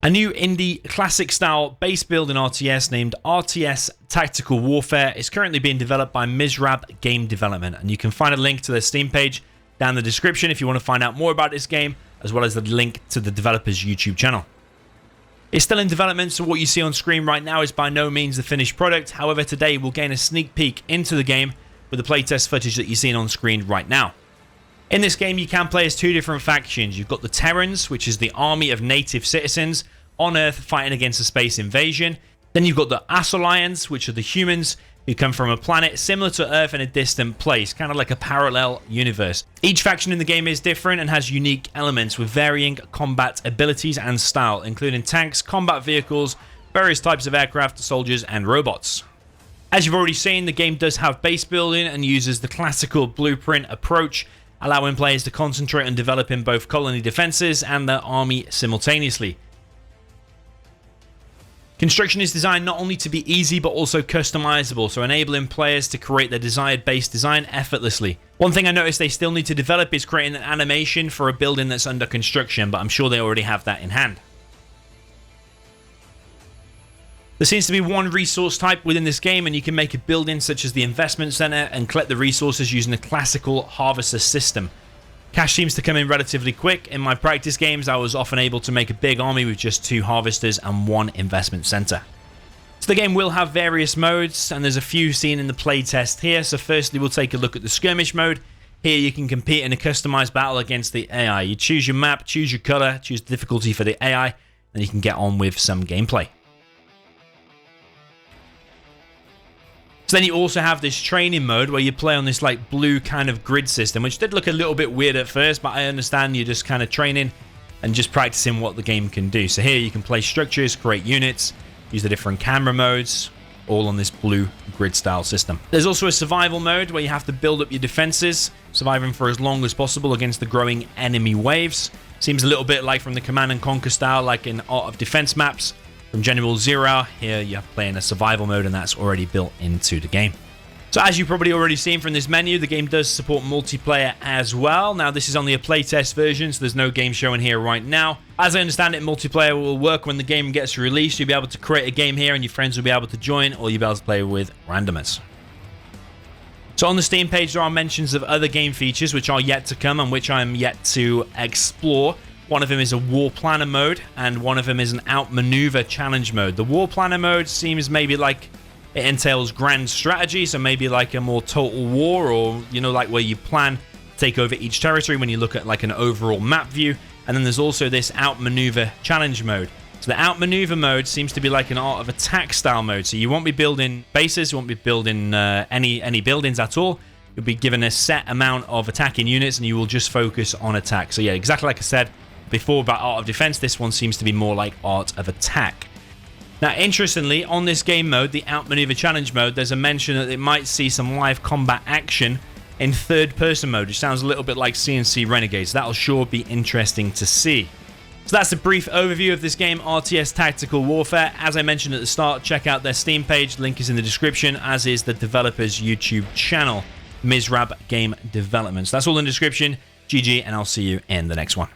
A new indie classic style base build in RTS named RTS Tactical Warfare is currently being developed by Mizrab Game Development, and you can find a link to their Steam page down in the description if you want to find out more about this game, as well as the link to the developer's YouTube channel. It's still in development, so what you see on screen right now is by no means the finished product. However, today we'll gain a sneak peek into the game with the playtest footage that you're seeing on screen right now. In this game, you can play as two different factions. You've got the Terrans, which is the army of native citizens on Earth fighting against a space invasion. Then you've got the Asolians, which are the humans who come from a planet similar to Earth in a distant place, kind of like a parallel universe. Each faction in the game is different and has unique elements with varying combat abilities and style, including tanks, combat vehicles, various types of aircraft, soldiers, and robots. As you've already seen, the game does have base building and uses the classical blueprint approach, allowing players to concentrate on developing both colony defenses and their army simultaneously. Construction is designed not only to be easy but also customizable, so enabling players to create their desired base design effortlessly. One thing I noticed they still need to develop is creating an animation for a building that's under construction, but I'm sure they already have that in hand. There seems to be one resource type within this game, and you can make a building such as the investment center and collect the resources using the classical harvester system. Cash seems to come in relatively quick. In my practice games, I was often able to make a big army with just 2 harvesters and 1 investment center. So the game will have various modes, and there's a few seen in the playtest here. So firstly, we'll take a look at the skirmish mode. Here you can compete in a customized battle against the AI. You choose your map, choose your color, choose the difficulty for the AI, and you can get on with some gameplay. So then you also have this training mode where you play on this like blue kind of grid system, which did look a little bit weird at first, but I understand you're just kind of training and just practicing what the game can do. So here you can play structures, create units, use the different camera modes, all on this blue grid style system. There's also a survival mode where you have to build up your defenses, surviving for as long as possible against the growing enemy waves. Seems a little bit like from the Command and Conquer style, like in Art of Defense maps. From General Zero, here you're playing a survival mode, and that's already built into the game. So as you've probably already seen from this menu, the game does support multiplayer as well. Now this is only a playtest version, so there's no game showing here right now. As I understand it, multiplayer will work when the game gets released. You'll be able to create a game here and your friends will be able to join, or you'll be able to play with randomers. So on the Steam page, there are mentions of other game features which are yet to come and which I'm yet to explore. One of them is a War Planner mode, and one of them is an Outmaneuver Challenge mode. The War Planner mode seems maybe like it entails grand strategy, so maybe like a more total war, or, you know, like where you plan to take over each territory when you look at like an overall map view. And then there's also this Outmaneuver Challenge mode. So the Outmaneuver mode seems to be like an Art of Attack style mode. So you won't be building bases, you won't be building any buildings at all. You'll be given a set amount of attacking units, and you will just focus on attack. So yeah, exactly like I said before about Art of Defense, this one seems to be more like Art of Attack. Now, interestingly, on this game mode, the Outmaneuver Challenge mode, there's a mention that it might see some live combat action in third-person mode, which sounds a little bit like CNC Renegades. That'll sure be interesting to see. So that's a brief overview of this game, RTS Tactical Warfare. As I mentioned at the start, check out their Steam page. Link is in the description, as is the developer's YouTube channel, Mizrab Game Development. So that's all in the description. GG, and I'll see you in the next one.